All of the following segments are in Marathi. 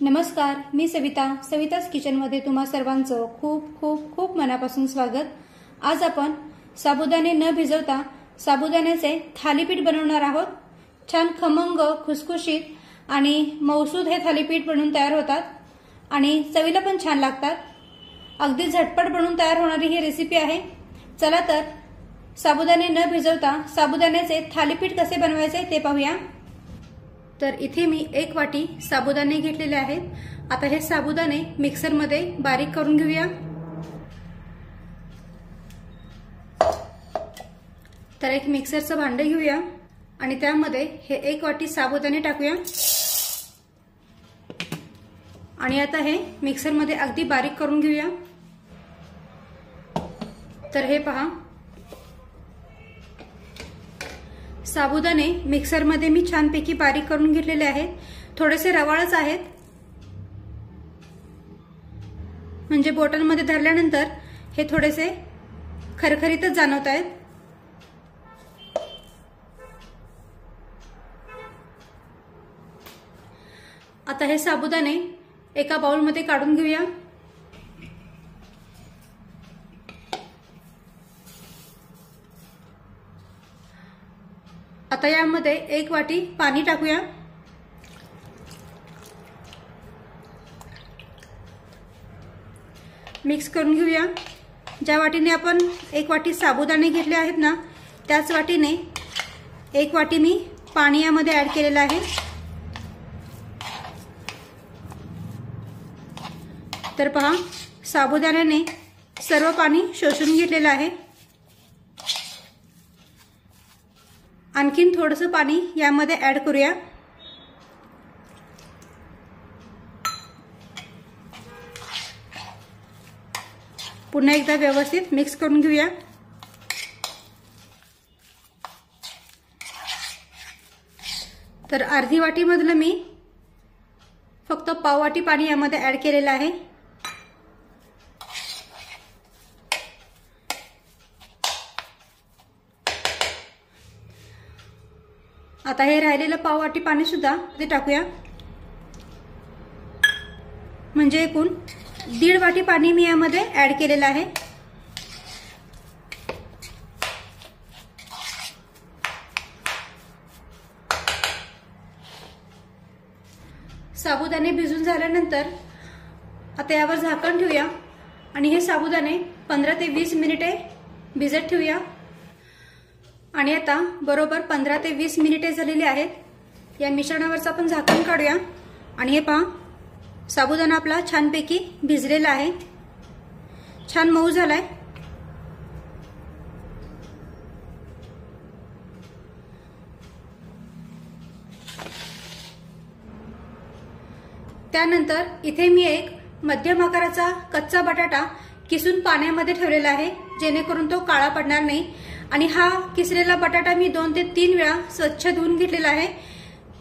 नमस्कार, मी सविताच किचनमध्ये तुम्हा सर्वांचं खूप खूप खूप मनापासून स्वागत। आज आपण साबुदाणे न भिजवता साबुदाण्याचे थालीपीठ बनवणार आहोत। छान खमंग, खुसखुशीत आणि मऊसूद हे थालीपीठ बनवून तयार होतात आणि चवीला पण छान लागतात। अगदी झटपट बनवून तयार होणारी ही रेसिपी आहे। चला तर साबुदाणे न भिजवता साबुदाण्याचे थालीपीठ कसे बनवायचे ते पाहूया। तर इथे मी 1 वाटी साबुदाणे घेतलेले आहेत। आता हे साबुदाणे मिक्सर मध्ये बारीक करून घेऊया। तर एक मिक्सरचं भांडं घेऊया आणि त्यामध्ये हे 1 वाटी साबुदाणे टाकूया आणि आता हे मिक्सर मध्ये अगदी बारीक करून घेऊया। तर हे पहा, साबुदाणे मिक्सर मध्ये मी छानपैकी बारीक करून घेतलेले आहेत। थोडेसे रवाळच आहेत, म्हणजे बोटांमध्ये धरल्यानंतर हे थोडेसे खरखरीतच जाणवत आहेत। आता हे साबुदाणे एका बाउल मध्ये काढून घेऊया। आता यामध्ये 1 वाटी पाणी टाकूया। मिक्स करून घेऊया। ज्या वाटीने आपण 1 वाटी साबुदाणे घेतले आहेत ना, त्याच वाटीने 1 वाटी मी पाणी यामध्ये ऍड केलेलं आहे। तर पहा, साबुदाण्याने सर्व पाणी शोषून घेतलेलं आहे। आणखीन थोडंसं पाणी यामध्ये ऍड करूया। पुन्हा एकदा व्यवस्थित मिक्स करून घेऊया। तर अर्धी वाटी मधलं मी फक्त पाव वाटी पाणी यामध्ये ऍड केलेलं आहे। आता हे राहिलेलं पाव वाटी पाणी सुद्धा ते टाकूया, म्हणजे एकूण 1.5 वाटी पाणी मी यामध्ये ऍड केलेलं आहे। साबुदाणे भिजून झाल्यानंतर आता यावर झाकण ठेवूया आणि हे साबुदाणे 15 ते 20 मिनिटे भिजत ठेवूया। आणि आता बरोबर 15 ते 20 मिनिटे झालेली आहेत। या मिश्रणावरचं आपण झाकण काढूया आणि हे पहा, साबुदाणा आपला छानपैकी भिजलेला आहे, छान मऊ झालाय। त्यानंतर इथे मी एक मध्यम आकाराचा कच्चा बटाटा किसून पाण्यामध्ये ठेवलेला आहे, जेणेकरून तो काळा पडणार नाही। आणि हा किसलेला बटाटा मी 2 ते 3 वेळा स्वच्छ धुवून घेतलेला आहे,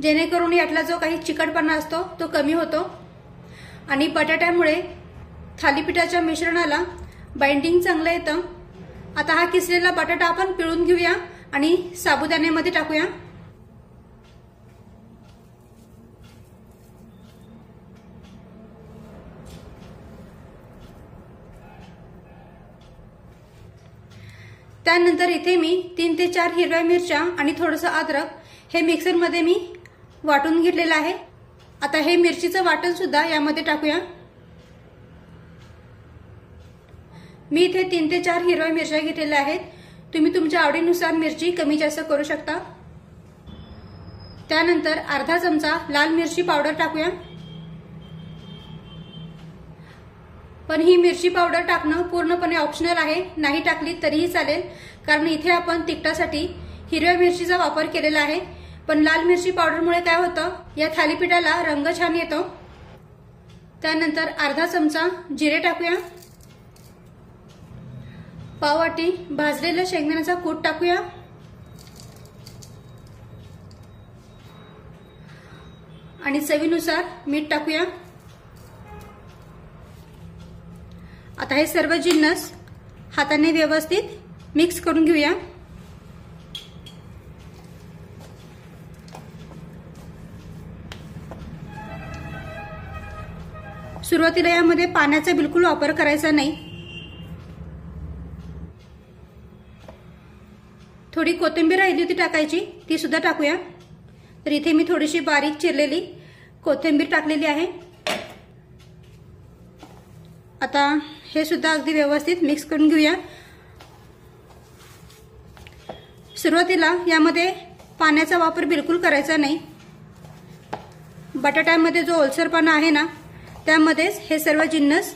जेणेकरून यातला जो काही चिकटपणा असतो तो कमी होतो आणि बटाट्यामुळे थालीपीठाच्या मिश्रणाला बाइंडिंग चांगलं येतं। आता हा किसलेला बटाटा आपण पिळून घेऊया आणि साबुदाण्यामध्ये टाकूया। त्यानंतर इथे मी 3 ते 4 हिरव्या मिरच्या आणि थोडंसं अद्रक हे मिक्सर मध्ये मी वाटून घेतलेलं आहे। आता हे मिरचीचं वाटण सुद्धा यामध्ये टाकूया। मी इथे 3 ते 4 हिरव्या मिरच्या घेतलेल्या आहेत, तुम्ही तुमच्या आवडीनुसार मिरची कमी जास्त करू शकता। त्यानंतर अर्धा चमचा लाल मिरची पावडर टाकूया। पण ही मिरची पावडर टाकणं पूर्णपणे ऑप्शनल आहे, नाही टाकली तरीही चालेल, कारण इथे आपण तिखटासाठी हिरव्या मिरचीचा वापर केलेला आहे। पण लाल मिरची पावडरमुळे काय होतं, या थालीपीठाला रंग छान येतो। त्यानंतर अर्धा चमचा जिरे टाकूया। पाव वाटी भाजलेला शेंगदाण्याचा कूट टाकूया आणि चवीनुसार मीठ टाकूया। आता हे सर्व जिन्नस हाताने व्यवस्थित मिक्स करून घेऊया। सुरुवातीला यामध्ये पाण्याचा बिलकुल वापर करायचा नाही। थोडी कोथिंबीर राहिली होती टाकायची, ती सुद्धा टाकूया। तर इथे मी थोडीशी बारीक चिरलेली कोथिंबीर टाकलेली आहे। आता हे सुद्धा अगदी व्यवस्थित मिक्स करून घेऊया। सुरुवातीला यामध्ये पाण्याचा वापर बिलकुल करायचा नाही। बटाट्यामध्ये जो ओलसरपणा आहे ना, त्यामध्येच हे सर्व जिन्नस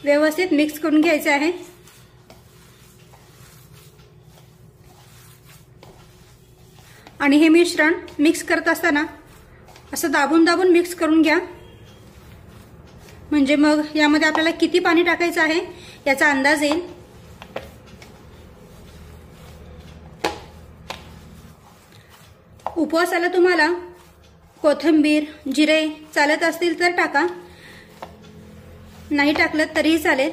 व्यवस्थित मिक्स करून घ्यायचे आहे। आणि हे मिश्रण मिक्स करत असताना असं दाबून दाबून मिक्स करून घ्या, म्हणजे मग यामध्ये आपल्याला किती पाणी टाकायचं आहे याचा अंदाज येईल। उपवासाला तुम्हाला कोथिंबीर, जिरे चालत असतील तर टाका, नाही टाकलं तरीही चालेल।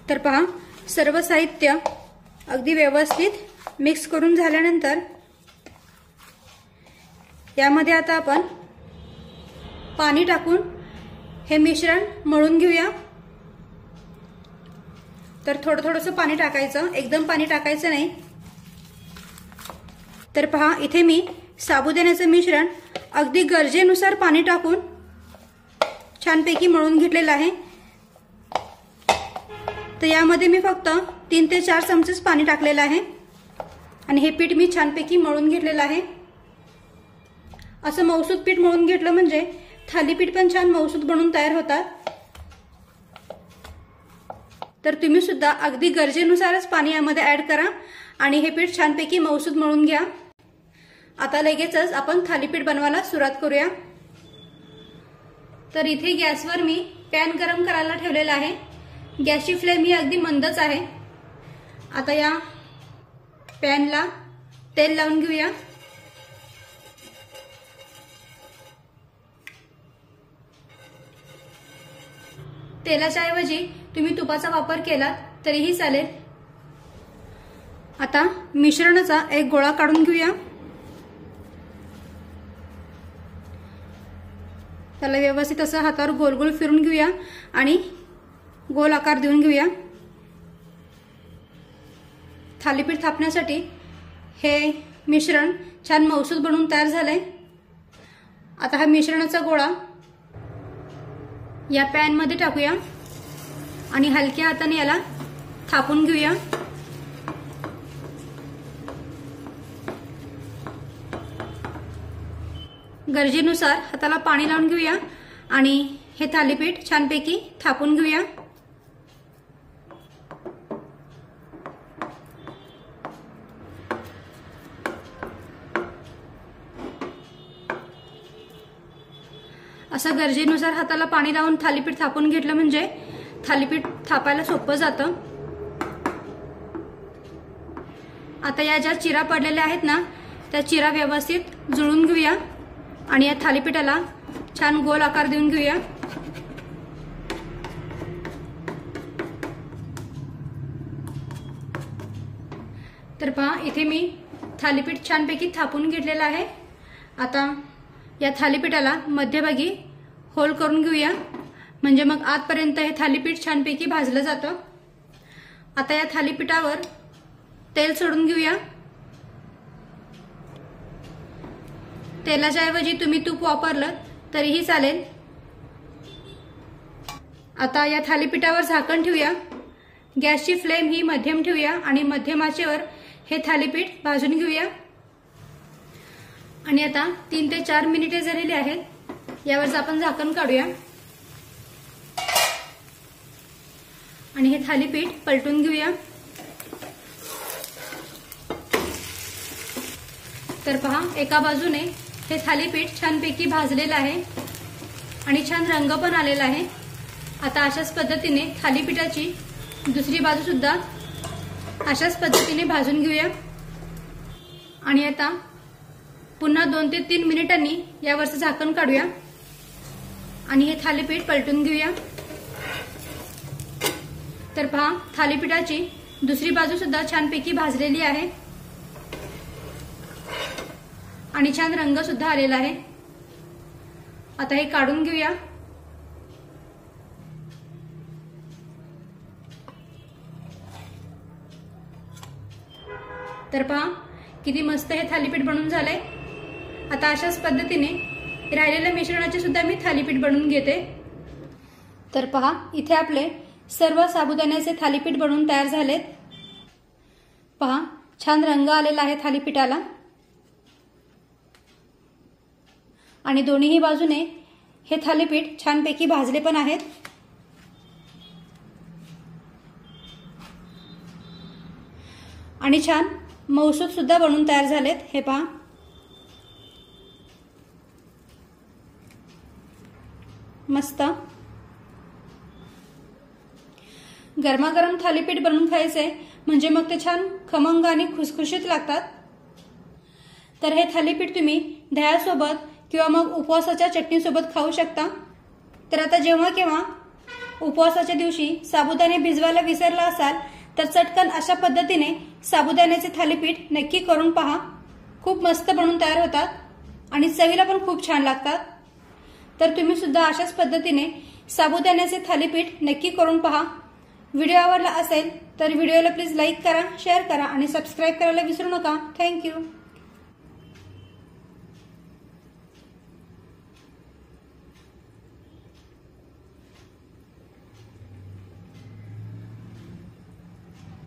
तर पहा, सर्व साहित्य अगदी व्यवस्थित मिक्स करून झाल्यानंतर यामध्ये आता आपण पाणी टाकून हे मिश्रण मळून घेऊया। तर थोडं थोडंसं पाणी टाकायचं, एकदम पाणी टाकायचं नाही। तर पहा, इथे मी साबुदाण्याचं मिश्रण अगदी गरजेनुसार पाणी टाकून छानपैकी मळून घेतलेलं आहे। तर यामध्ये मी फक्त 3 ते 4 चमचेच पाणी टाकलेलं आहे आणि हे पीठ मी छानपैकी मळून घेतलेलं आहे। असं मऊसूत पीठ मळून घेतलं म्हणजे थालीपीठ पण छान मऊसूत बनून तयार होतात। तर तुम्ही सुद्धा अगदी गरजेनुसारच पाणी यामध्ये ऍड करा आणि हे पीठ छानपैकी मऊसूत मळून घ्या। आता लगेचच आपण थालीपीठ बनवायला सुरुवात करूया। तर इथे गॅसवर मी पॅन गरम करायला ठेवलेला आहे। गॅसची फ्लेम ही अगदी मंदच आहे। आता या पॅनला तेल लावून घेऊया। तेलाच्या ऐवजी तुम्ही तुपाचा वापर केला तरीही चालेल। आता मिश्रणाचा एक गोळा काढून घेऊया। त्याला व्यवस्थित असं हातावर गोल गोल फिरून घेऊया आणि गोल आकार देऊन घेऊया। थालीपीठ थापण्यासाठी हे मिश्रण छान मऊसूत बनवून तयार झालंय। आता हा मिश्रणाचा गोळा या पॅन मध्ये टाकूया आणि हलक्या हाताने याला थापून घेऊया। गरजेनुसार हाताला पाणी लावून घेऊया आणि हे थालीपीठ छानपैकी थापून घेऊया। असं गरजेनुसार हाताला पाणी लावून थालीपीठ थापून घेतलं म्हणजे थालीपीठ थापायला सोपं जातं। आता या ज्या चिरा पडलेल्या आहेत ना, त्या चिरा व्यवस्थित जुळून घेऊया आणि या थालीपीठाला छान गोल आकार देऊन घेऊया। तर पहा, इथे मी थालीपीठ छानपैकी थापून घेतलेलं आहे। आता या थालीपीठाला मध्यभागी होल करून घेऊया, म्हणजे मग आतपर्यंत हे थालीपीठ छानपैकी भाजलं जातं। आता या थालीपीठावर तेल सोडून घेऊया। तेलाच्या ऐवजी तुम्ही तूप वापरलं तरीही चालेल। आता या थालीपीठावर झाकण ठेवूया। गॅसची फ्लेम ही मध्यम ठेवूया आणि मध्यम आचेवर हे थालीपीठ भाजून घेऊया। आणि आता 3 ते 4 मिनिटे झालेली आहेत। यावरच आपण झाकण काढूया आणि हे थालीपीठ पलटून घेऊया। तर पहा, एका बाजूने हे थालीपीठ छानपैकी भाजलेलं आहे आणि छान रंग पण आलेला आहे। आता अशाच पद्धतीने थालीपीठाची दुसरी बाजू सुद्धा अशाच पद्धतीने भाजून घेऊया आणि आता पुन्हा 2 ते 3 मिनिटांनी यावरचं झाकण काढूया आणि हे थालीपीठ पलटून घेऊया। तर पहा, थालीपीठाची दुसरी बाजू सुद्धा छानपैकी भाजलेली आहे आणि छान रंग सुद्धा आलेला आहे। आता हे काढून घेऊया। तर पहा किती मस्त हे थालीपीठ बनून झालंय। आता अशाच पद्धतीने राहिलेल्या मिश्रणाचे सुद्धा मी थालीपीठ बनवून घेते। तर पहा इथे आपले सर्व साबुदाण्याचे थालीपीठ बनवून तयार झालेत। पहा छान रंग आलेला आहे थालीपीठाला आणि दोन्ही बाजूने हे थालीपीठ छानपैकी भाजले पण आहेत। आणि छान मऊसूत सुद्धा बनवून तयार झालेत। हे पहा मस्त गरमागरम थालीपीठ बनवून खायचे म्हणजे मग ते छान खमंग आणि खुसखुशीत लागतात। तर हे थालीपीठ तुम्ही दह्यासोबत किंवा मग उपवासाच्या चटणीसोबत खाऊ शकता। तर आता जेव्हा केव्हा उपवासाच्या दिवशी साबुदाणे भिजवायला विसरला असाल तर चटकन अशा पद्धतीने साबुदाण्याचे थालीपीठ नक्की करून पहा। खूप मस्त बनवून तयार होतात आणि चवीला पण खूप छान लागतात। तर तुम्ही सुद्धा अशाच पद्धतीने साबुदाण्याचे थालीपीठ नक्की करून पहा। व्हिडिओ आवडला असेल तर व्हिडिओला प्लीज लाईक करा, शेअर करा आणि सबस्क्राईब करायला विसरू नका। थँक्यू।